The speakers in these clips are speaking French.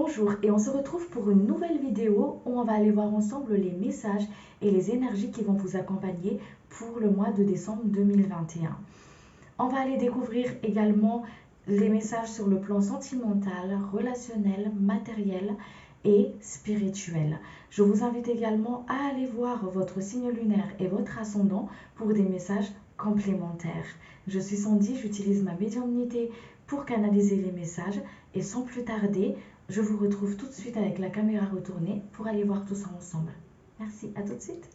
Bonjour et on se retrouve pour une nouvelle vidéo où on va aller voir ensemble les messages et les énergies qui vont vous accompagner pour le mois de décembre 2021. On va aller découvrir également les messages sur le plan sentimental, relationnel, matériel et spirituel. Je vous invite également à aller voir votre signe lunaire et votre ascendant pour des messages complémentaires. Je suis Sandy, j'utilise ma médiumnité pour canaliser les messages et sans plus tarder, je vous retrouve tout de suite avec la caméra retournée pour aller voir tout ça ensemble. Merci, à tout de suite.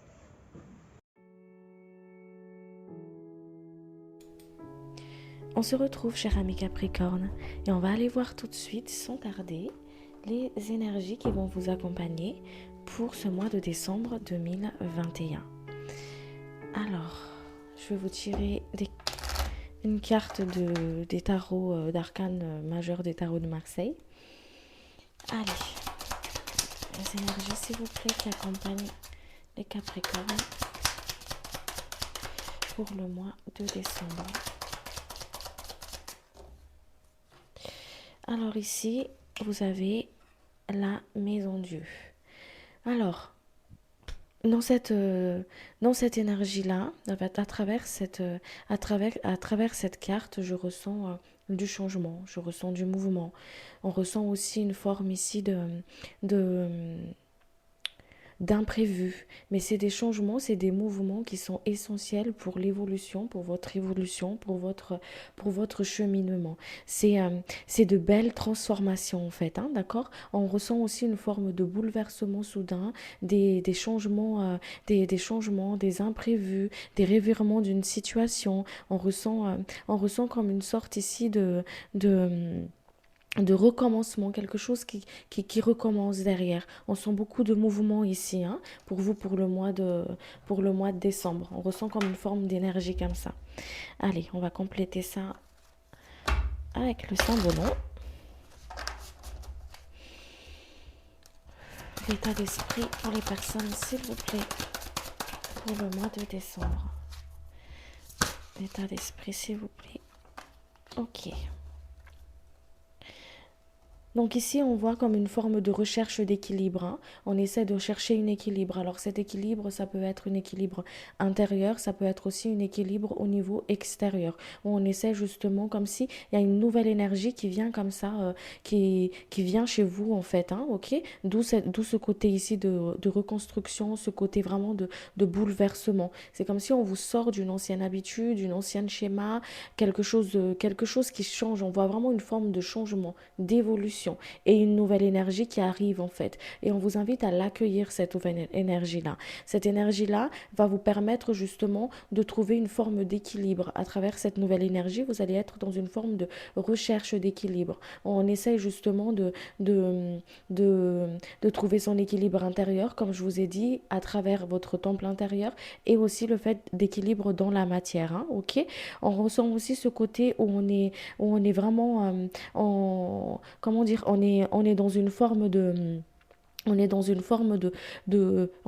On se retrouve, cher ami Capricorne, et on va aller voir tout de suite, sans tarder, les énergies qui vont vous accompagner pour ce mois de décembre 2021. Alors, je vais vous tirer une carte des tarots d'arcane majeur des tarots de Marseille. Allez, les énergies, s'il vous plaît, qui accompagnent les Capricornes pour le mois de décembre. Alors ici, vous avez la maison Dieu. Alors, dans cette énergie-là, à travers cette carte, je ressens du changement, je ressens du mouvement. On ressent aussi une forme ici d'imprévu, mais c'est des changements, c'est des mouvements qui sont essentiels pour l'évolution, pour votre évolution, pour votre cheminement. C'est de belles transformations en fait, hein, d'accord? On ressent aussi une forme de bouleversement soudain, des changements, des changements, des imprévus, des revirements d'une situation. On ressent comme une sorte ici de recommencement, quelque chose qui recommence derrière. On sent beaucoup de mouvement ici, hein, pour vous, pour le mois de décembre. On ressent comme une forme d'énergie comme ça. Allez, on va compléter ça avec le symbole. L'état d'esprit pour les personnes, s'il vous plaît, pour le mois de décembre. L'état d'esprit, s'il vous plaît. Ok. Donc ici, on voit comme une forme de recherche d'équilibre, hein. On essaie de chercher un équilibre. Alors cet équilibre, ça peut être un équilibre intérieur, ça peut être aussi un équilibre au niveau extérieur. Où on essaie justement comme si il y a une nouvelle énergie qui vient comme ça, qui vient chez vous en fait, hein, ok? D'où ce côté ici de reconstruction, ce côté vraiment de bouleversement. C'est comme si on vous sort d'une ancienne habitude, d'une ancienne schéma, quelque chose qui change. On voit vraiment une forme de changement, d'évolution et une nouvelle énergie qui arrive en fait. Et on vous invite à l'accueillir, cette nouvelle énergie-là. Cette énergie-là va vous permettre justement de trouver une forme d'équilibre. À travers cette nouvelle énergie, vous allez être dans une forme de recherche d'équilibre. On essaye justement de trouver son équilibre intérieur, comme je vous ai dit, à travers votre temple intérieur et aussi le fait d'équilibre dans la matière, hein, ok? On ressent aussi ce côté où on est vraiment comment dire, on est dans une forme de on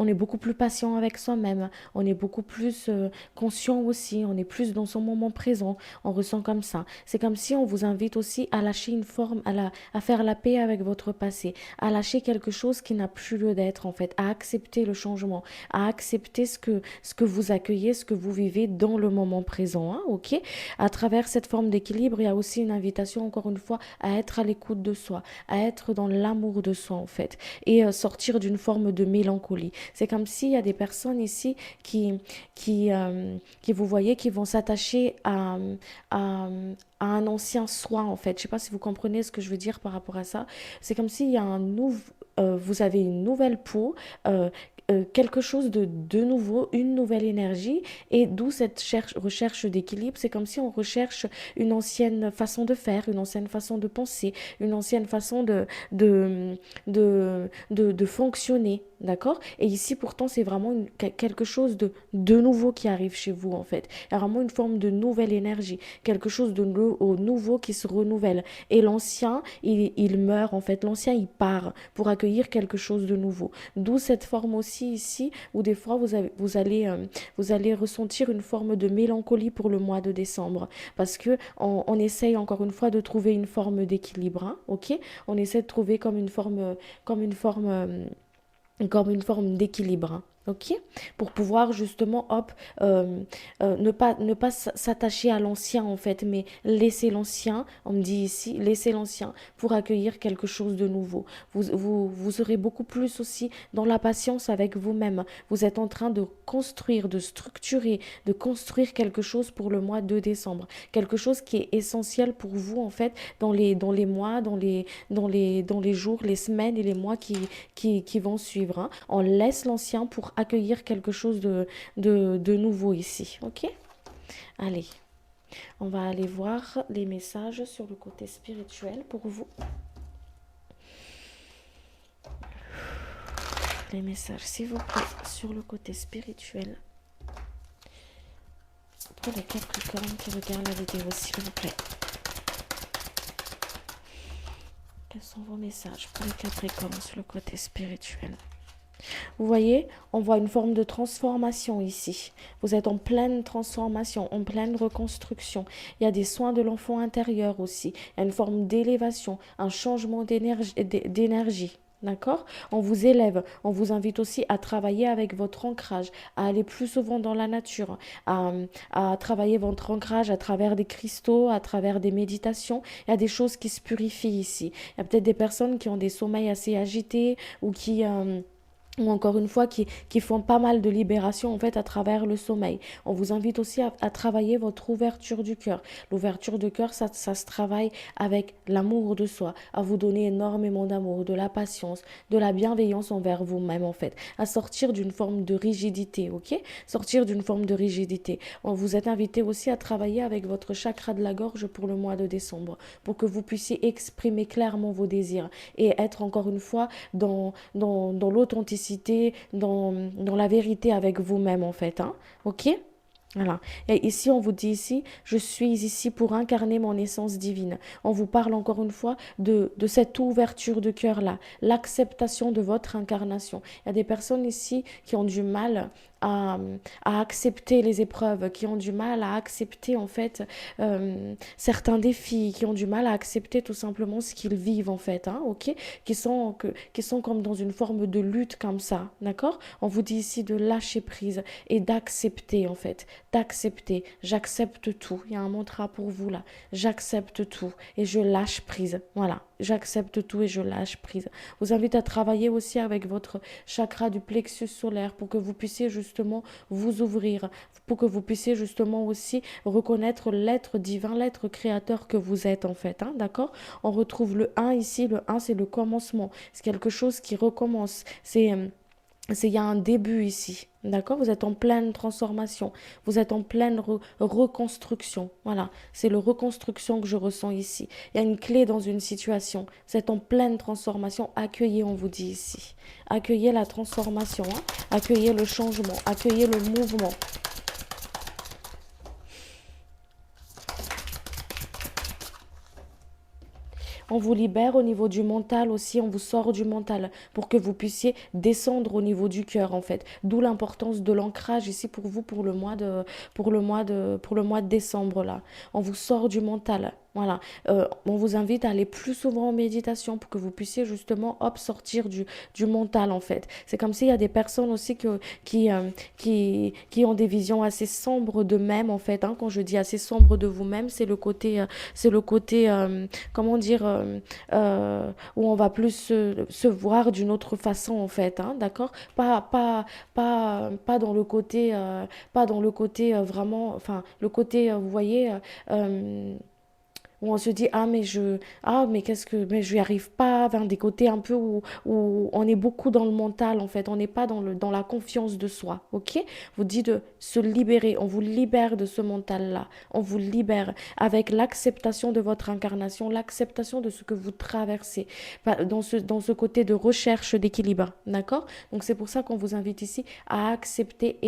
est beaucoup plus patient avec soi-même, on est beaucoup plus conscient aussi, on est plus dans son moment présent, on ressent comme ça. C'est comme si on vous invite aussi à lâcher une forme, à faire la paix avec votre passé, à lâcher quelque chose qui n'a plus lieu d'être en fait, à accepter le changement, à accepter ce que vous accueillez, ce que vous vivez dans le moment présent, hein, ok? À travers cette forme d'équilibre, il y a aussi une invitation, encore une fois, à être à l'écoute de soi, à être dans l'amour de soi en fait. Et sortir d'une forme de mélancolie. C'est comme s'il y a des personnes ici qui vous voyez, qui vont s'attacher à, à un ancien soi, en fait. Je ne sais pas si vous comprenez ce que je veux dire par rapport à ça. C'est comme s'il y a vous avez une nouvelle peau, quelque chose de nouveau, une nouvelle énergie, et d'où cette recherche d'équilibre. C'est comme si on recherche une ancienne façon de faire, une ancienne façon de penser, une ancienne façon de fonctionner. d'accord? Et ici, pourtant, c'est vraiment quelque chose de nouveau qui arrive chez vous, en fait. Il y a vraiment une forme de nouvelle énergie, quelque chose de nouveau qui se renouvelle. Et l'ancien, il meurt, en fait. L'ancien, il part pour accueillir quelque chose de nouveau. D'où cette forme aussi ici, où des fois, vous allez ressentir une forme de mélancolie pour le mois de décembre. Parce que on essaye encore une fois de trouver une forme d'équilibre, hein, ok? On essaie de trouver comme une forme, comme une forme d'équilibre, hein, ok? Pour pouvoir justement, hop, ne pas s'attacher à l'ancien en fait, mais laisser l'ancien, on me dit ici, laisser l'ancien pour accueillir quelque chose de nouveau. Vous serez beaucoup plus aussi dans la patience avec vous-même. Vous êtes en train de construire, de structurer, de construire quelque chose pour le mois de décembre. Quelque chose qui est essentiel pour vous en fait dans les mois, dans les jours, les semaines et les mois qui vont suivre, hein. On laisse l'ancien pour accueillir quelque chose de nouveau ici. Ok? Allez, on va aller voir les messages sur le côté spirituel pour vous. Les messages, s'il vous plaît, sur le côté spirituel. Pour les Capricornes qui regardent la vidéo, s'il vous plaît. Quels sont vos messages pour les Capricornes sur le côté spirituel? Vous voyez, on voit une forme de transformation ici. Vous êtes en pleine transformation, en pleine reconstruction. Il y a des soins de l'enfant intérieur aussi. Il y a une forme d'élévation, un changement d'énergie. D'accord? On vous élève, on vous invite aussi à travailler avec votre ancrage, à aller plus souvent dans la nature, à travailler votre ancrage à travers des cristaux, à travers des méditations. Il y a des choses qui se purifient ici. Il y a peut-être des personnes qui ont des sommeils assez agités ou ou encore une fois, qui font pas mal de libération en fait à travers le sommeil. On vous invite aussi à travailler votre ouverture du cœur. L'ouverture du cœur, ça se travaille avec l'amour de soi, à vous donner énormément d'amour, de la patience, de la bienveillance envers vous-même en fait, à sortir d'une forme de rigidité, ok? Sortir d'une forme de rigidité. On vous est invité aussi à travailler avec votre chakra de la gorge pour le mois de décembre, pour que vous puissiez exprimer clairement vos désirs et être encore une fois dans l'authenticité, dans la vérité avec vous-même en fait, hein, ok? Voilà. Et ici, on vous dit ici, je suis ici pour incarner mon essence divine. On vous parle encore une fois de cette ouverture de cœur-là, l'acceptation de votre incarnation. Il y a des personnes ici qui ont du mal à, à accepter les épreuves, qui ont du mal à accepter en fait certains défis, qui ont du mal à accepter tout simplement ce qu'ils vivent en fait, hein, ok? Qui sont comme dans une forme de lutte comme ça, d'accord? On vous dit ici de lâcher prise et d'accepter en fait, d'accepter. J'accepte tout. Il y a un mantra pour vous là. J'accepte tout et je lâche prise. Voilà. J'accepte tout et je lâche prise. Je vous invite à travailler aussi avec votre chakra du plexus solaire pour que vous puissiez justement vous ouvrir, pour que vous puissiez justement aussi reconnaître l'être divin, l'être créateur que vous êtes en fait, hein, d'accord? On retrouve le 1 ici. Le 1, c'est le commencement. C'est quelque chose qui recommence. Il y a un début ici, d'accord? Vous êtes en pleine transformation, vous êtes en pleine reconstruction. Voilà, c'est la reconstruction que je ressens ici. Il y a une clé dans une situation. Vous êtes en pleine transformation. Accueillez, on vous dit ici. Accueillez la transformation, hein? Accueillez le changement, accueillez le mouvement. On vous libère au niveau du mental aussi, on vous sort du mental pour que vous puissiez descendre au niveau du cœur en fait. D'où l'importance de l'ancrage ici pour vous pour le mois de décembre là. On vous sort du mental. Voilà, on vous invite à aller plus souvent en méditation pour que vous puissiez justement hop, sortir du mental en fait. C'est comme s'il y a des personnes aussi qui ont des visions assez sombres d'eux-mêmes en fait, hein. Quand je dis assez sombre de vous-même, c'est le côté comment dire, où on va plus se voir d'une autre façon en fait, hein, d'accord? Pas dans le côté, vraiment, enfin, le côté, vous voyez, où on se dit ah mais qu'est-ce que mais je n'y arrive pas, grave, hein, des côtés un peu où on est beaucoup dans le mental en fait, on n'est pas dans la confiance de soi, ok? Vous dites de se libérer, on vous libère de ce mental-là, on vous libère avec l'acceptation de votre incarnation, l'acceptation de ce que vous traversez, dans ce côté de recherche d'équilibre, d'accord? Donc c'est pour ça qu'on vous invite ici à accepter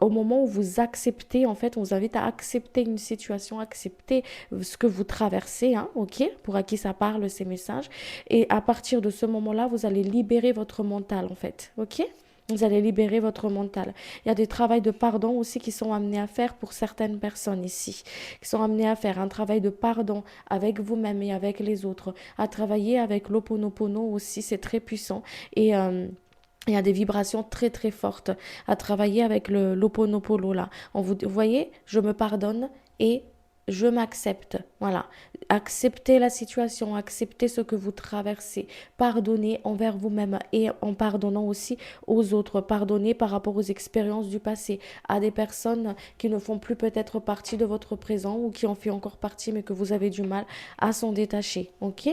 au moment où vous acceptez, en fait, on vous invite à accepter une situation, accepter ce que vous traversez, hein, ok? Pour à qui ça parle ces messages. Et à partir de ce moment-là, vous allez libérer votre mental, en fait, ok? Vous allez libérer votre mental. Il y a des travaux de pardon aussi qui sont amenés à faire pour certaines personnes ici, qui sont amenés à faire un travail de pardon avec vous-même et avec les autres, à travailler avec l'Ho'oponopono aussi, c'est très puissant. Et il y a des vibrations très très fortes à travailler avec l'Ho'oponopono là. Vous voyez, je me pardonne et je m'accepte. Voilà. Acceptez la situation, acceptez ce que vous traversez. Pardonnez envers vous-même et en pardonnant aussi aux autres. Pardonnez par rapport aux expériences du passé, à des personnes qui ne font plus peut-être partie de votre présent ou qui en font encore partie mais que vous avez du mal à s'en détacher. Ok?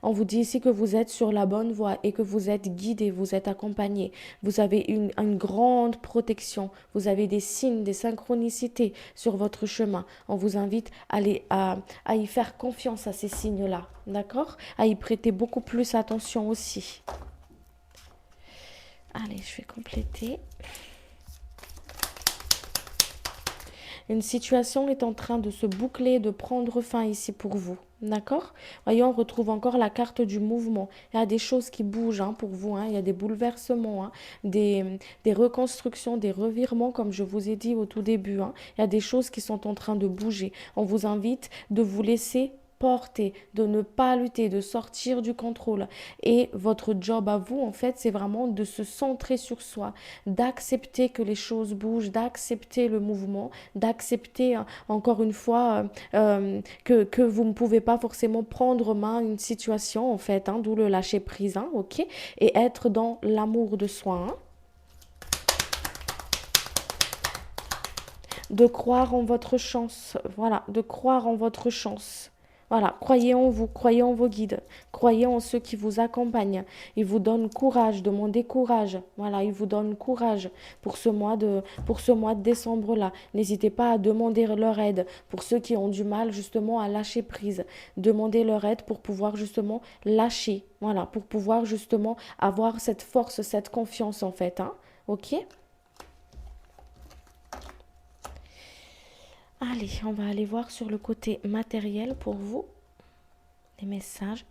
On vous dit ici que vous êtes sur la bonne voie et que vous êtes guidé, vous êtes accompagné. Vous avez une grande protection. Vous avez des signes, des synchronicités sur votre chemin. On vous invite à y faire confiance à ces signes-là, d'accord? À y prêter beaucoup plus attention aussi. Allez, je vais compléter. Une situation est en train de se boucler, de prendre fin ici pour vous. D'accord? Voyez, on retrouve encore la carte du mouvement. Il y a des choses qui bougent hein, pour vous. Hein. Il y a des bouleversements, hein, des reconstructions, des revirements, comme je vous ai dit au tout début. Hein. Il y a des choses qui sont en train de bouger. On vous invite de vous laisser porter, de ne pas lutter, de sortir du contrôle. Et votre job à vous, en fait, c'est vraiment de se centrer sur soi, d'accepter que les choses bougent, d'accepter le mouvement, d'accepter, encore une fois, que vous ne pouvez pas forcément prendre main une situation, en fait, hein, d'où le lâcher prise, hein, ok, et être dans l'amour de soi, hein. De croire en votre chance, voilà, de croire en votre chance. Voilà, croyez en vous, croyez en vos guides, croyez en ceux qui vous accompagnent. Ils vous donnent courage, demandez courage. Voilà, ils vous donnent courage pour ce mois de décembre-là. N'hésitez pas à demander leur aide pour ceux qui ont du mal justement à lâcher prise. Demandez leur aide pour pouvoir justement lâcher. Voilà, pour pouvoir justement avoir cette force, cette confiance en fait. Hein. Ok? Allez, on va aller voir sur le côté matériel pour vous, les messages.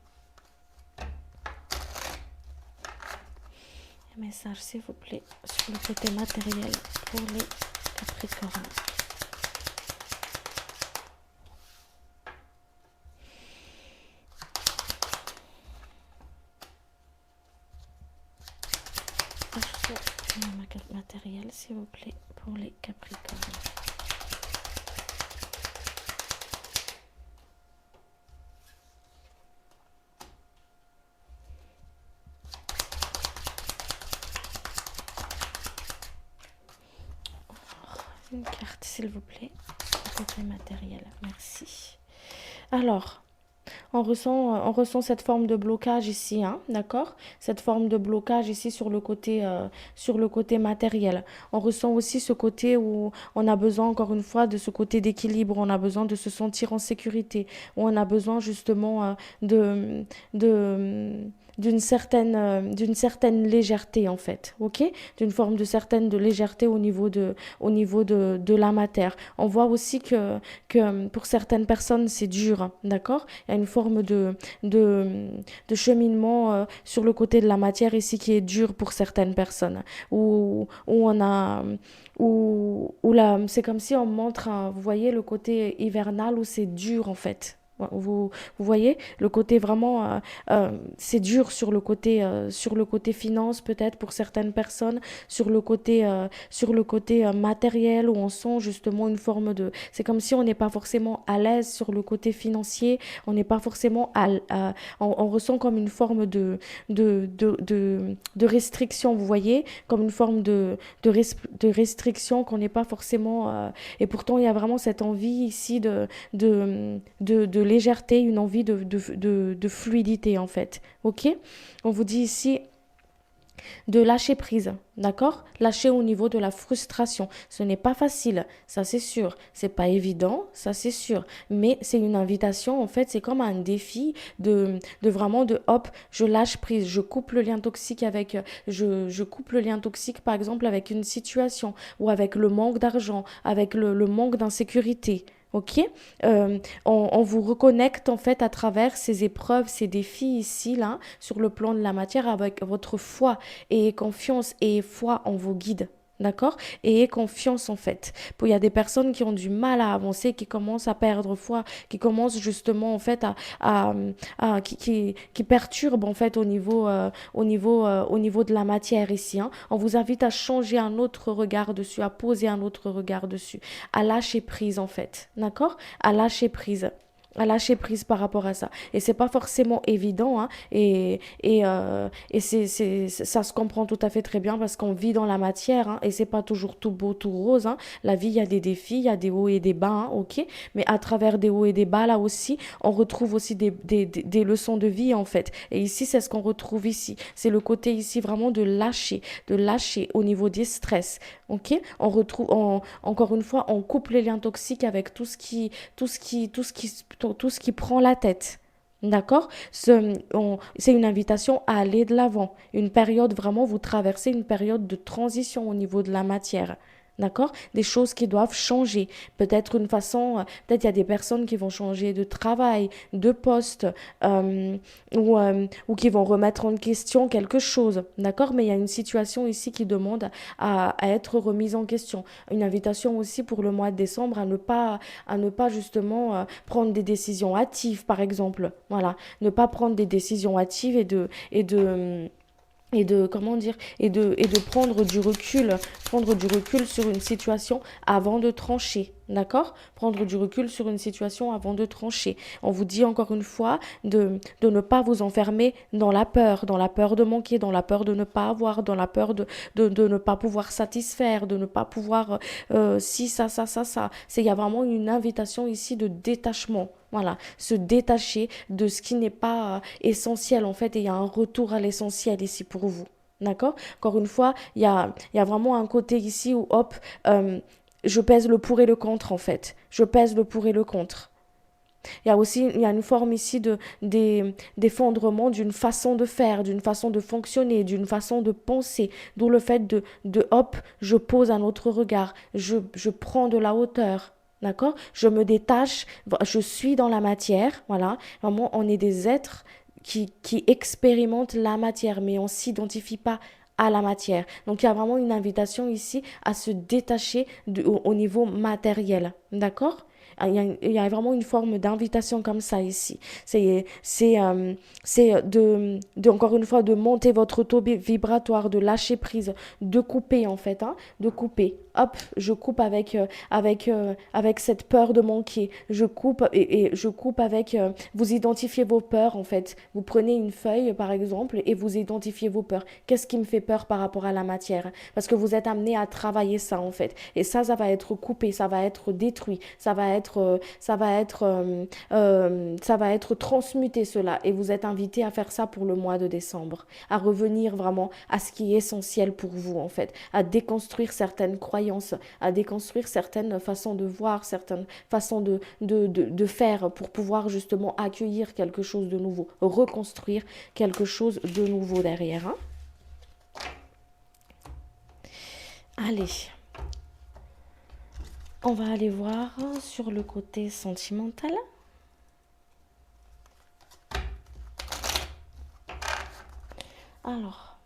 Les messages, s'il vous plaît, sur le côté matériel pour les Capricornes. Ma carte matérielle, s'il vous plaît, pour les Capricornes. Une carte, s'il vous plaît, sur le côté matériel. Merci. Alors, on ressent cette forme de blocage ici, hein, d'accord? Cette forme de blocage ici sur le côté matériel. On ressent aussi ce côté où on a besoin, encore une fois, de ce côté d'équilibre. On a besoin de se sentir en sécurité. Où on a besoin justement d'une certaine légèreté en fait, ok, d'une forme de légèreté au niveau de la matière. On voit aussi que pour certaines personnes c'est dur, d'accord, il y a une forme de cheminement sur le côté de la matière ici qui est dur pour certaines personnes, où on a où là c'est comme si on montre vous voyez le côté hivernal où c'est dur en fait. Vous voyez le côté vraiment c'est dur sur le côté finance peut-être pour certaines personnes, sur le côté matériel où on sent justement une forme de, c'est comme si on n'est pas forcément à l'aise sur le côté financier, on n'est pas forcément on ressent comme une forme de restriction, vous voyez, comme une forme de restriction qu'on n'est pas forcément et pourtant il y a vraiment cette envie ici de légèreté, une envie de fluidité en fait. Ok? On vous dit ici de lâcher prise, d'accord? Lâcher au niveau de la frustration. Ce n'est pas facile, ça c'est sûr. C'est pas évident, ça c'est sûr. Mais c'est une invitation, en fait, c'est comme un défi de vraiment de hop, je lâche prise, je coupe le lien toxique avec, je coupe le lien toxique par exemple avec une situation ou avec le manque d'argent, avec le manque d'insécurité. Ok, on vous reconnecte en fait à travers ces épreuves, ces défis ici, là, sur le plan de la matière avec votre foi et confiance et foi en vos guides. D'accord? Et confiance en fait. Il y a des personnes qui ont du mal à avancer, qui commencent à perdre foi, qui commencent justement en fait qui perturbent en fait au niveau de la matière ici. Hein. On vous invite à changer un autre regard dessus, à poser un autre regard dessus, à lâcher prise en fait. D'accord? À lâcher prise. À lâcher prise par rapport à ça. Et c'est pas forcément évident, hein, et ça se comprend tout à fait très bien parce qu'on vit dans la matière, hein, et c'est pas toujours tout beau, tout rose, hein. La vie, il y a des défis, il y a des hauts et des bas, hein, ok, mais à travers des hauts et des bas, là aussi, on retrouve aussi des leçons de vie, en fait. Et ici, c'est ce qu'on retrouve ici. C'est le côté ici vraiment de lâcher au niveau des stress, ok. On retrouve, encore une fois, on coupe les liens toxiques avec tout ce qui prend la tête. D'accord? C'est une invitation à aller de l'avant. Une période, vraiment, vous traversez une période de transition au niveau de la matière. D'accord? Des choses qui doivent changer. Peut-être une façon, peut-être il y a des personnes qui vont changer de travail, de poste, ou qui vont remettre en question quelque chose. D'accord? Mais il y a une situation ici qui demande à être remise en question. Une invitation aussi pour le mois de décembre à ne pas justement prendre des décisions hâtives, par exemple. Voilà. Ne pas prendre des décisions hâtives et de comment dire et de prendre du recul sur une situation avant de trancher, d'accord, prendre du recul sur une situation avant de trancher. On vous dit encore une fois de ne pas vous enfermer dans la peur de manquer, dans la peur de ne pas avoir, dans la peur de ne pas pouvoir satisfaire, de ne pas pouvoir si ça. Il y a vraiment une invitation ici de détachement. Voilà, se détacher de ce qui n'est pas essentiel en fait, et il y a un retour à l'essentiel ici pour vous. D'accord? Encore une fois, il y a vraiment un côté ici où hop, je pèse le pour et le contre en fait. Je pèse le pour et le contre. Il y a une forme ici d'effondrement d'une façon de faire, d'une façon de fonctionner, d'une façon de penser. D'où le fait de hop, je pose un autre regard, je prends de la hauteur. D'accord? Je me détache, je suis dans la matière, voilà. Vraiment, on est des êtres qui expérimentent la matière, mais on ne s'identifie pas à la matière. Donc, il y a vraiment une invitation ici à se détacher au niveau matériel. D'accord? Il y a vraiment une forme d'invitation comme ça ici. C'est encore une fois, de monter votre taux vibratoire, de lâcher prise, de couper en fait, hein, de couper. Hop, je coupe avec cette peur de manquer. Je coupe et je coupe avec, vous identifiez vos peurs en fait. Vous prenez une feuille par exemple et vous identifiez vos peurs. Qu'est-ce qui me fait peur par rapport à la matière? Parce que vous êtes amené à travailler ça en fait. Et ça va être coupé, ça va être détruit, ça va être transmuté cela. Et vous êtes invité à faire ça pour le mois de décembre, à revenir vraiment à ce qui est essentiel pour vous en fait, à déconstruire certaines croyances, à déconstruire certaines façons de voir, certaines façons de faire pour pouvoir justement accueillir quelque chose de nouveau, reconstruire quelque chose de nouveau derrière. Hein. Allez, on va aller voir sur le côté sentimental. Alors,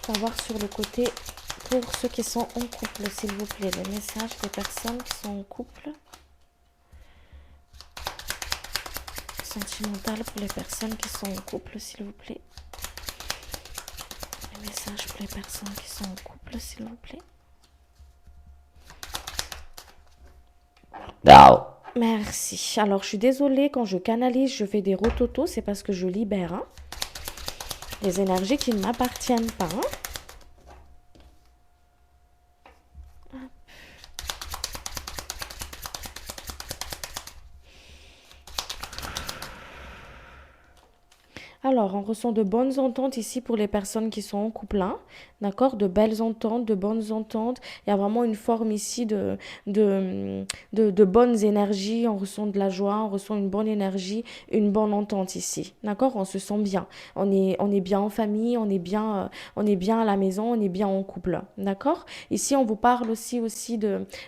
on va voir sur le côté pour ceux qui sont en couple, s'il vous plaît, les messages des personnes qui sont en couple. Sentimental pour les personnes qui sont en couple, s'il vous plaît. Les messages pour les personnes qui sont en couple, s'il vous plaît. No. Merci. Alors, je suis désolée, quand je canalise, je fais des rototos, c'est parce que je libère hein, les énergies qui ne m'appartiennent pas. Hein. Alors, on ressent de bonnes ententes ici pour les personnes qui sont en couple, hein, d'accord? De belles ententes, de bonnes ententes. Il y a vraiment une forme ici de bonnes énergies. On ressent de la joie, on ressent une bonne énergie, une bonne entente ici, d'accord? On se sent bien. On est bien en famille, on est bien à la maison, on est bien en couple, d'accord? Ici, on vous parle aussi il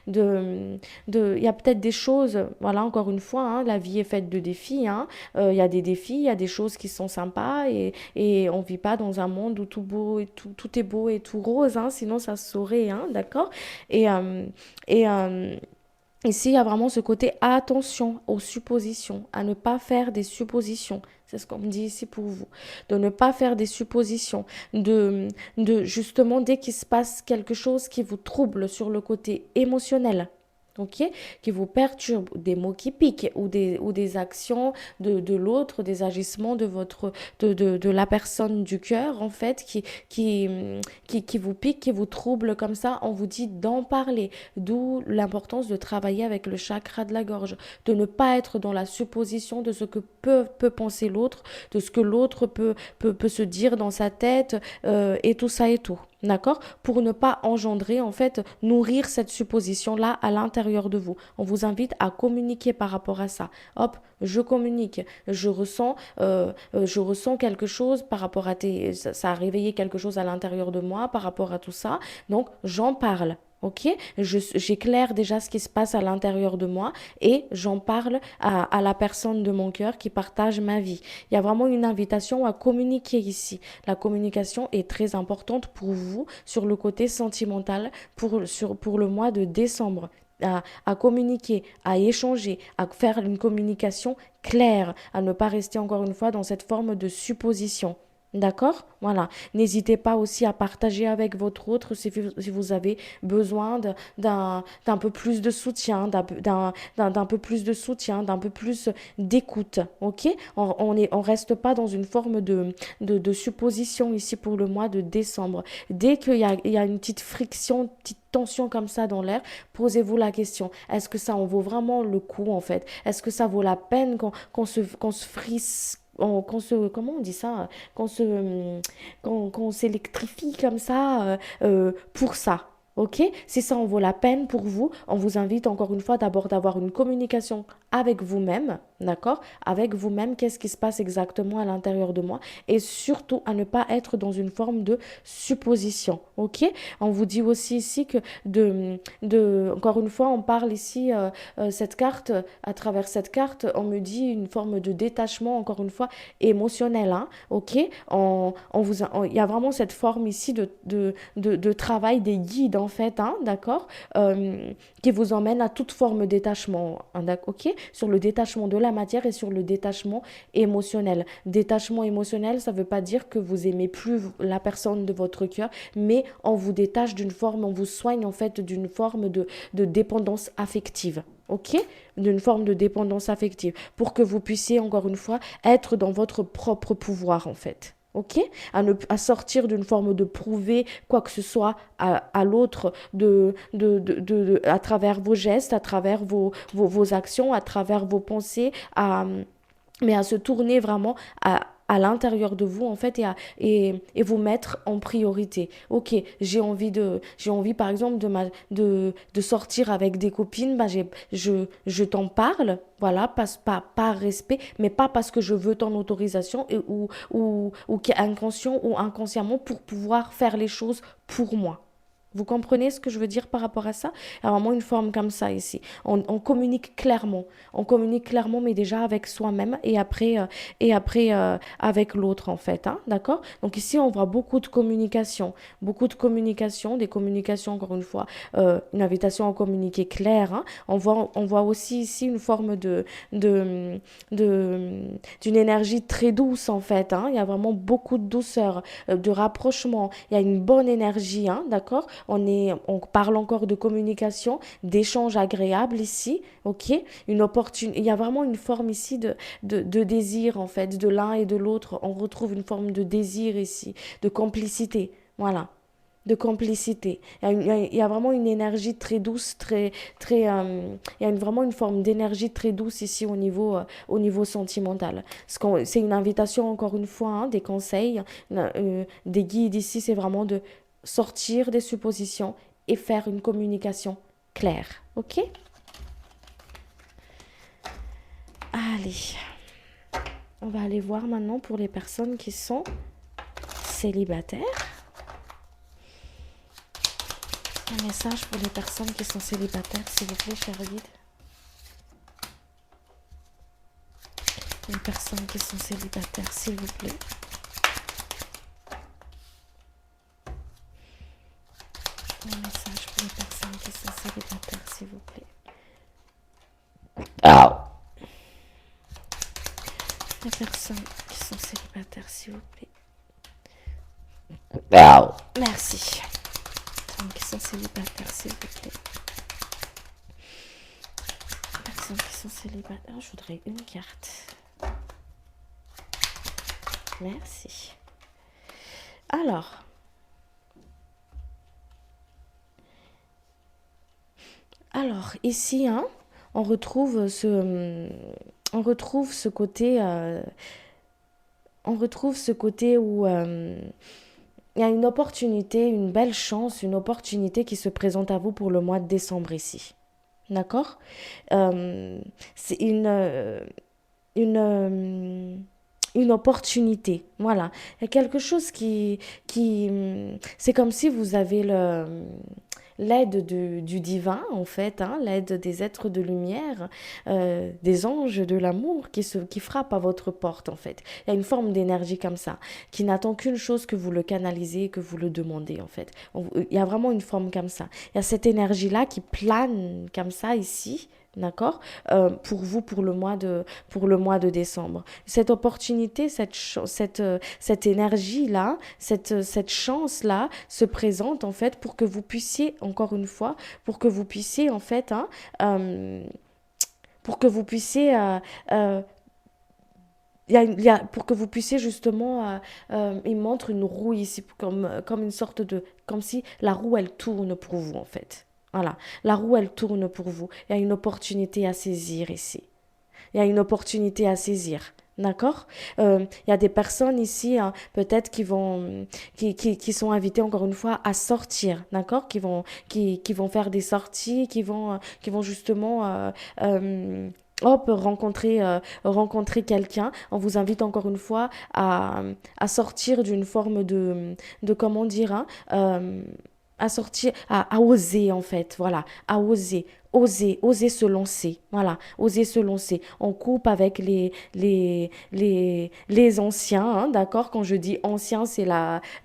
y a peut-être des choses, voilà, encore une fois, hein, la vie est faite de défis, hein. Il y a des défis, il y a des choses qui sont sympas et on vit pas dans un monde où tout beau et tout est beau et tout rose, hein, sinon ça se saurait, hein, d'accord? Et, euh, et ici, il y a vraiment ce côté attention aux suppositions, à ne pas faire des suppositions. C'est ce qu'on me dit ici pour vous. De ne pas faire des suppositions. Justement, dès qu'il se passe quelque chose qui vous trouble sur le côté émotionnel, ok, qui vous perturbe, des mots qui piquent ou des actions de l'autre, des agissements de la personne du cœur, en fait, qui, qui vous piquent, qui vous troublent comme ça, on vous dit d'en parler. D'où l'importance de travailler avec le chakra de la gorge, de ne pas être dans la supposition de ce que peut penser l'autre, de ce que l'autre peut se dire dans sa tête, et tout ça et tout. D'accord? Pour ne pas engendrer, en fait, nourrir cette supposition-là à l'intérieur de vous. On vous invite à communiquer par rapport à ça. Hop, je communique, je ressens quelque chose par rapport à ça a réveillé quelque chose à l'intérieur de moi par rapport à tout ça. Donc, j'en parle. Ok, j'éclaire déjà ce qui se passe à l'intérieur de moi et j'en parle à la personne de mon cœur qui partage ma vie. Il y a vraiment une invitation à communiquer ici. La communication est très importante pour vous sur le côté sentimental pour le mois de décembre. À communiquer, à échanger, à faire une communication claire, à ne pas rester encore une fois dans cette forme de supposition. D'accord? Voilà. N'hésitez pas aussi à partager avec votre autre si vous avez besoin d'un peu plus de soutien, d'un peu plus de soutien, d'un peu plus d'écoute. Ok? On reste pas dans une forme de supposition ici pour le mois de décembre. Dès il y a une petite friction, une petite tension comme ça dans l'air, posez-vous la question, est-ce que ça en vaut vraiment le coup en fait? Est-ce que ça vaut la peine qu'on se frisse comment on dit ça, qu'on s'électrifie comme ça pour ça. Ok? Si ça en vaut la peine pour vous, on vous invite encore une fois d'abord d'avoir une communication avec vous-même, d'accord? Avec vous-même, qu'est-ce qui se passe exactement à l'intérieur de moi et surtout à ne pas être dans une forme de supposition, ok? On vous dit aussi ici que encore une fois, on parle ici, cette carte, à travers cette carte, on me dit une forme de détachement, encore une fois, émotionnel, hein, ok? Il y a vraiment cette forme ici de travail des guides, en fait, hein, d'accord? Qui vous emmène à toute forme de détachement, hein, ok? Sur le détachement de la matière et sur le détachement émotionnel. Détachement émotionnel, ça ne veut pas dire que vous aimez plus la personne de votre cœur, mais on vous détache d'une forme, on vous soigne en fait d'une forme de dépendance affective. Ok? D'une forme de dépendance affective. Pour que vous puissiez, encore une fois, être dans votre propre pouvoir, en fait. Ok? À sortir d'une forme de prouver quoi que ce soit à l'autre à travers vos gestes, à travers vos actions, à travers vos pensées, mais à se tourner vraiment à l'intérieur de vous en fait et vous mettre en priorité. Ok, j'ai envie par exemple de sortir avec des copines, bah je t'en parle, voilà, pas par respect, mais pas parce que je veux ton autorisation ou inconscient ou inconsciemment pour pouvoir faire les choses pour moi. Vous comprenez ce que je veux dire par rapport à ça? Il y a vraiment une forme comme ça ici. On communique clairement. On communique clairement, mais déjà avec soi-même et après avec l'autre, en fait. Hein, d'accord? Donc ici, on voit beaucoup de communication. Beaucoup de communication, des communications, encore une fois, une invitation à communiquer clair. Hein. On voit aussi ici une forme d'une énergie très douce, en fait. Hein. Il y a vraiment beaucoup de douceur, de rapprochement. Il y a une bonne énergie, hein, d'accord? On parle encore de communication, d'échange agréable ici, ok? Il y a vraiment une forme ici de désir en fait, de l'un et de l'autre. On retrouve une forme de désir ici, de complicité, voilà. de complicité. Il y a vraiment une énergie très douce, il y a vraiment une forme d'énergie très douce ici au niveau sentimental. C'est une invitation, encore une fois, hein, des conseils, des guides ici, c'est vraiment de sortir des suppositions et faire une communication claire. Ok? Allez, on va aller voir maintenant pour les personnes qui sont célibataires. Un message pour les personnes qui sont célibataires, s'il vous plaît, cher guide. Les personnes qui sont célibataires, s'il vous plaît. Un message pour les personnes qui sont célibataires, s'il vous plaît. Les personnes qui sont célibataires, s'il vous plaît. Merci. Qui sont célibataires, s'il vous plaît. Personnes qui sont célibataires, je voudrais une carte. Merci. Alors ici, hein, on retrouve ce côté, où il y a une opportunité, une belle chance, une opportunité qui se présente à vous pour le mois de décembre ici. D'accord? C'est une opportunité. Voilà. Il y a quelque chose c'est comme si vous avez l'aide du divin, en fait, hein, l'aide des êtres de lumière, des anges de l'amour qui frappent à votre porte, en fait. Il y a une forme d'énergie comme ça, qui n'attend qu'une chose, que vous le canalisez, que vous le demandez, en fait. Il y a vraiment une forme comme ça. Il y a cette énergie-là qui plane comme ça ici, d'accord, pour vous, pour le mois de décembre. Cette opportunité, cette énergie-là, cette chance-là se présente, en fait, pour que vous puissiez, encore une fois, pour que vous puissiez, en fait, hein, pour que vous puissiez... pour que vous puissiez justement, il montre une roue ici, comme une sorte de... Comme si la roue, elle tourne pour vous, en fait. Voilà, la roue, elle tourne pour vous. Il y a une opportunité à saisir ici. Il y a une opportunité à saisir. D'accord? Il y a des personnes ici, hein, peut-être qui sont invitées encore une fois à sortir, d'accord? Qui vont faire des sorties, qui vont justement, rencontrer quelqu'un. On vous invite encore une fois à sortir d'une forme de comment dire, hein, à sortir, à oser, en fait, voilà, à oser se lancer, voilà, oser se lancer. On coupe avec les anciens, hein, d'accord? Quand je dis ancien, c'est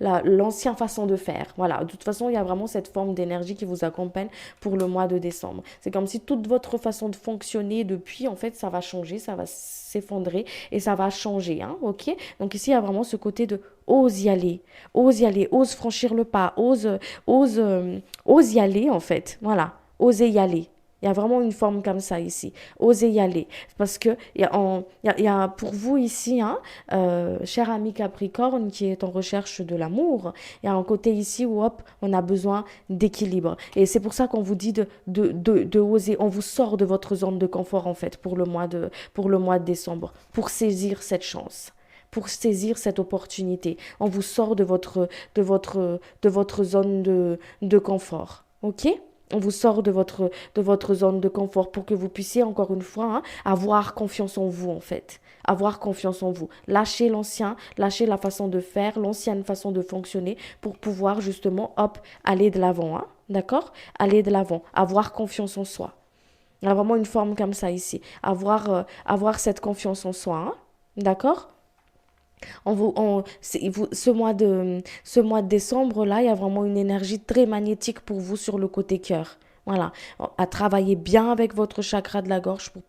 l'ancienne façon de faire, voilà. De toute façon, il y a vraiment cette forme d'énergie qui vous accompagne pour le mois de décembre. C'est comme si toute votre façon de fonctionner depuis, en fait, ça va changer, ça va s'effondrer et ça va changer, hein, ok? Donc ici, il y a vraiment ce côté de ose y aller, ose franchir le pas, ose y aller, en fait, voilà, osez y aller. Il y a vraiment une forme comme ça ici. Osez y aller. Parce que il y a pour vous ici, hein, cher ami Capricorne qui est en recherche de l'amour, il y a un côté ici où hop, on a besoin d'équilibre. Et c'est pour ça qu'on vous dit de oser. On vous sort de votre zone de confort, en fait, pour le mois de décembre, pour saisir cette chance, pour saisir cette opportunité. On vous sort de votre zone de confort. OK? On vous sort de votre zone de confort pour que vous puissiez, encore une fois, hein, avoir confiance en vous, en fait. Avoir confiance en vous. Lâchez l'ancien, lâchez la façon de faire, l'ancienne façon de fonctionner pour pouvoir, justement, hop, aller de l'avant. Hein, d'accord? Aller de l'avant. Avoir confiance en soi. Il y a vraiment une forme comme ça ici. Avoir cette confiance en soi. Hein, d'accord? Ce mois de décembre là, il y a vraiment une énergie très magnétique pour vous sur le côté cœur. Voilà, à travailler bien avec votre chakra de la gorge pour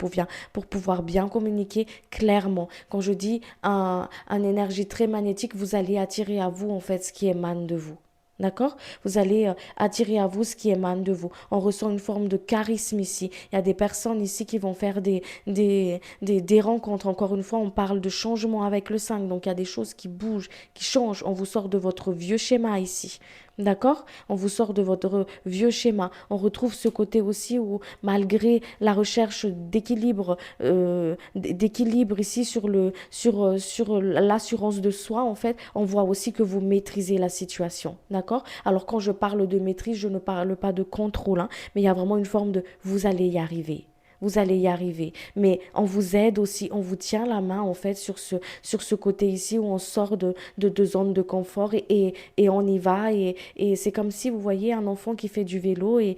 pouvoir bien communiquer clairement. Quand je dis un énergie très magnétique, vous allez attirer à vous, en fait, ce qui émane de vous. D'accord? Vous allez attirer à vous ce qui émane de vous. On ressent une forme de charisme ici. Il y a des personnes ici qui vont faire des rencontres. Encore une fois, on parle de changement avec le 5. Donc, il y a des choses qui bougent, qui changent. On vous sort de votre vieux schéma ici. D'accord? On vous sort de votre vieux schéma. On retrouve ce côté aussi où, malgré la recherche d'équilibre ici sur l'assurance de soi, en fait, on voit aussi que vous maîtrisez la situation. D'accord? Alors, quand je parle de maîtrise, je ne parle pas de contrôle, hein, mais il y a vraiment une forme de vous allez y arriver. Vous allez y arriver. Mais on vous aide aussi, on vous tient la main en fait sur ce côté ici où on sort de zone de confort et on y va. Et c'est comme si vous voyez un enfant qui fait du vélo et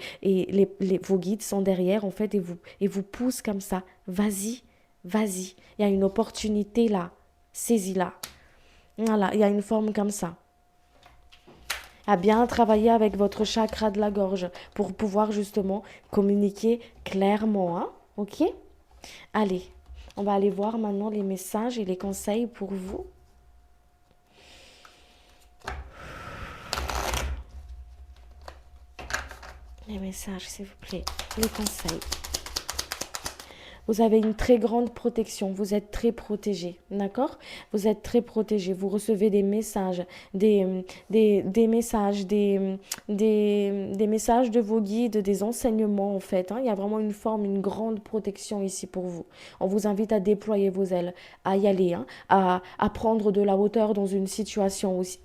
vos guides sont derrière en fait et vous poussent comme ça. Vas-y, vas-y. Il y a une opportunité là. Saisis-la. Voilà, il y a une forme comme ça. À bien travailler avec votre chakra de la gorge pour pouvoir justement communiquer clairement. Hein? Ok? Allez, on va aller voir maintenant les messages et les conseils pour vous. Les messages, s'il vous plaît. Les conseils. Vous avez une très grande protection, vous êtes très protégé, d'accord? Vous êtes très protégé, vous recevez des messages, des messages, des messages de vos guides, des enseignements en fait. Hein. Il y a vraiment une forme, une grande protection ici pour vous. On vous invite à déployer vos ailes, à y aller, hein, à prendre de la hauteur dans une situation aussi,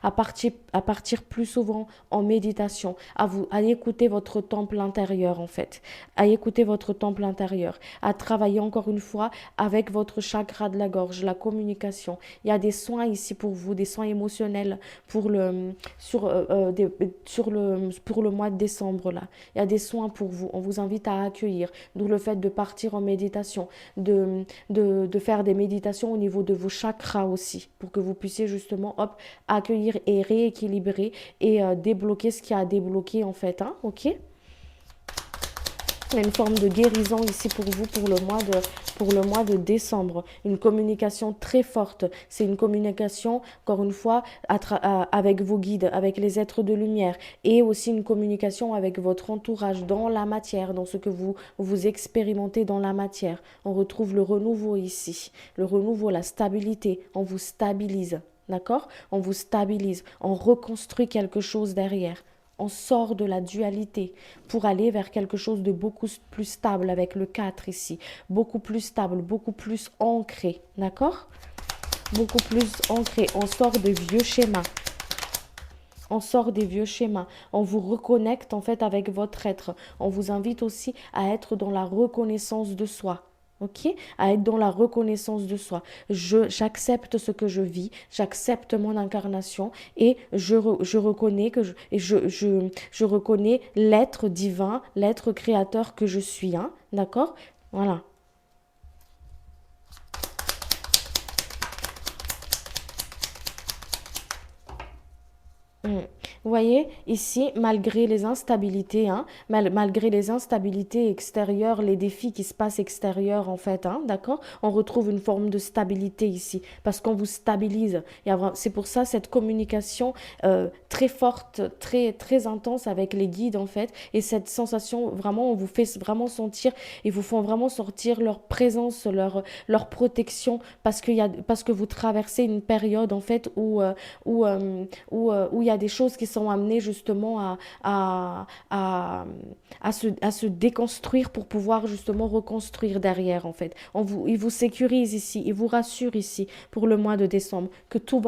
à partir plus souvent en méditation, à écouter votre temple intérieur en fait, à écouter votre temple intérieur, à travailler encore une fois avec votre chakra de la gorge, la communication. Il y a des soins ici pour vous, des soins émotionnels pour pour le mois de décembre là. Il y a des soins pour vous. On vous invite à accueillir. D'où le fait de partir en méditation, de faire des méditations au niveau de vos chakras aussi, pour que vous puissiez justement accueillir et rééquilibrer et débloquer ce qui a débloqué en fait. Hein, ok? Il y a une forme de guérison ici pour vous pour le mois de décembre. Une communication très forte. C'est une communication, encore une fois, avec vos guides, avec les êtres de lumière. Et aussi une communication avec votre entourage dans la matière, dans ce que vous expérimentez dans la matière. On retrouve le renouveau ici. Le renouveau, la stabilité. On vous stabilise. D'accord? On vous stabilise. On reconstruit quelque chose derrière. On sort de la dualité pour aller vers quelque chose de beaucoup plus stable avec le 4 ici. Beaucoup plus stable, beaucoup plus ancré. D'accord? Beaucoup plus ancré. On sort des vieux schémas. On sort des vieux schémas. On vous reconnecte en fait avec votre être. On vous invite aussi à être dans la reconnaissance de soi. Ok, à être dans la reconnaissance de soi. J'accepte ce que je vis, j'accepte mon incarnation et je reconnais je reconnais l'être divin, l'être créateur que je suis. Hein, d'accord? Voilà. Vous voyez, ici, malgré les instabilités, hein, malgré les instabilités extérieures, les défis qui se passent extérieurs, en fait, hein, d'accord, on retrouve une forme de stabilité ici, parce qu'on vous stabilise. C'est pour ça cette communication très forte, très, très intense avec les guides, en fait, et cette sensation, vraiment, on vous fait vraiment sentir, ils vous font vraiment sortir leur présence, leur protection, parce que vous traversez une période, en fait, où il y a des choses qui sont amenées justement à se déconstruire pour pouvoir justement reconstruire derrière en fait. Il vous sécurise ici, il vous rassure ici pour le mois de décembre que tout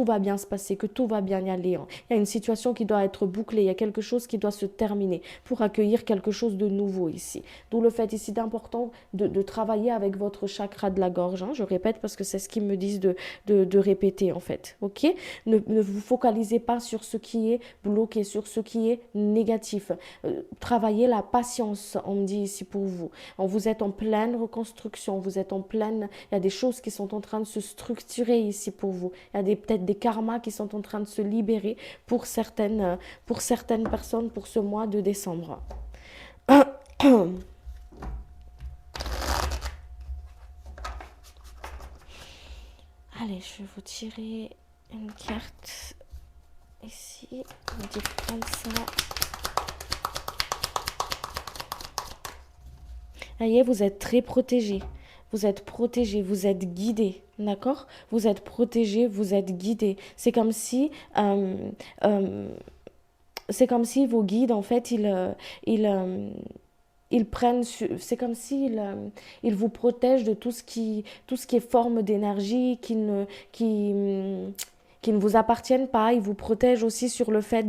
va bien se passer, que tout va bien y aller. Hein. Il y a une situation qui doit être bouclée, il y a quelque chose qui doit se terminer pour accueillir quelque chose de nouveau ici. D'où le fait ici d'important de travailler avec votre chakra de la gorge. Hein. Je répète parce que c'est ce qu'ils me disent de répéter en fait. Ok? Ne vous focalisez pas sur ce qui est bloqué, sur ce qui est négatif. Travaillez la patience, on me dit ici pour vous. Vous êtes en pleine reconstruction, vous êtes en pleine... Il y a des choses qui sont en train de se structurer ici pour vous. Il y a peut-être des karmas qui sont en train de se libérer pour certaines personnes pour ce mois de décembre. Allez, je vais vous tirer une carte. Ici, on va dire comme ça. Voyez, vous êtes très protégé. Vous êtes protégé, vous êtes guidé, d'accord? Vous êtes protégé, vous êtes guidé. Euh, c'est comme si vos guides, en fait, ils, ils prennent, c'est comme s'ils ils vous protègent de tout ce qui est forme d'énergie qui ne vous appartiennent pas. Ils vous protègent aussi sur le fait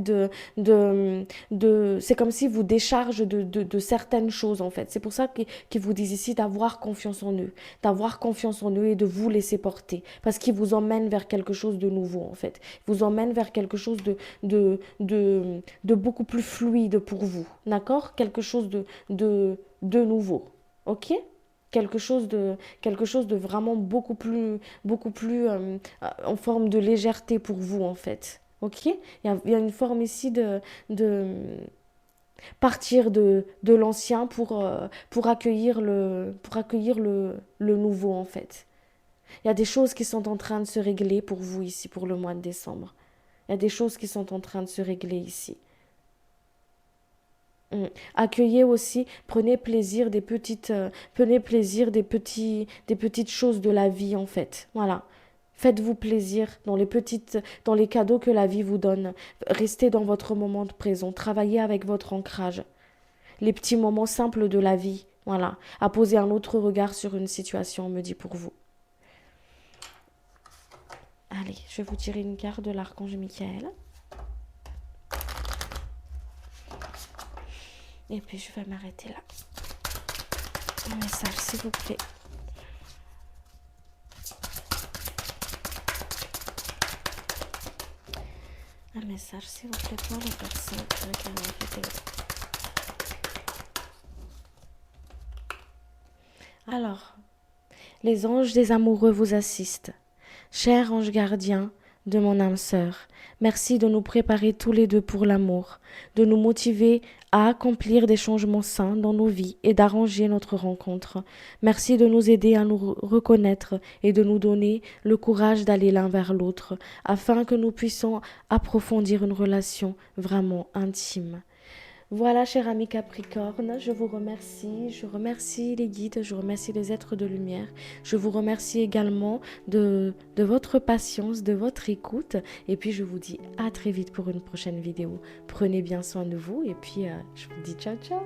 c'est comme s'ils vous déchargent de certaines choses, en fait. C'est pour ça qu'ils vous disent ici d'avoir confiance en eux et de vous laisser porter. Parce qu'ils vous emmènent vers quelque chose de nouveau, en fait. Ils vous emmènent vers quelque chose de beaucoup plus fluide pour vous, d'accord? Quelque chose de nouveau, ok? Quelque chose de vraiment beaucoup plus en forme de légèreté pour vous, en fait, ok? Il y a une forme ici de partir de l'ancien pour accueillir le nouveau, en fait. Il y a des choses qui sont en train de se régler pour vous ici, pour le mois de décembre. Il y a des choses qui sont en train de se régler ici. Accueillez aussi, prenez plaisir des petites choses de la vie, en fait. Voilà. Faites-vous plaisir dans les cadeaux que la vie vous donne. Restez dans votre moment de présent. Travaillez avec votre ancrage. Les petits moments simples de la vie. Voilà. À poser un autre regard sur une situation, on me dit pour vous. Allez, je vais vous tirer une carte de l'archange Michael. Et puis je vais m'arrêter là. Un message, s'il vous plaît. Un message, s'il vous plaît, pour les personnes avec la vidéo. Alors, les anges des amoureux vous assistent. Cher ange gardien de mon âme sœur, merci de nous préparer tous les deux pour l'amour, de nous motiver à accomplir des changements sains dans nos vies et d'arranger notre rencontre. Merci de nous aider à nous reconnaître et de nous donner le courage d'aller l'un vers l'autre, afin que nous puissions approfondir une relation vraiment intime. Voilà, cher ami Capricorne, je vous remercie. Je remercie les guides, je remercie les êtres de lumière. Je vous remercie également de votre patience, de votre écoute. Et puis, je vous dis à très vite pour une prochaine vidéo. Prenez bien soin de vous et puis, je vous dis ciao, ciao.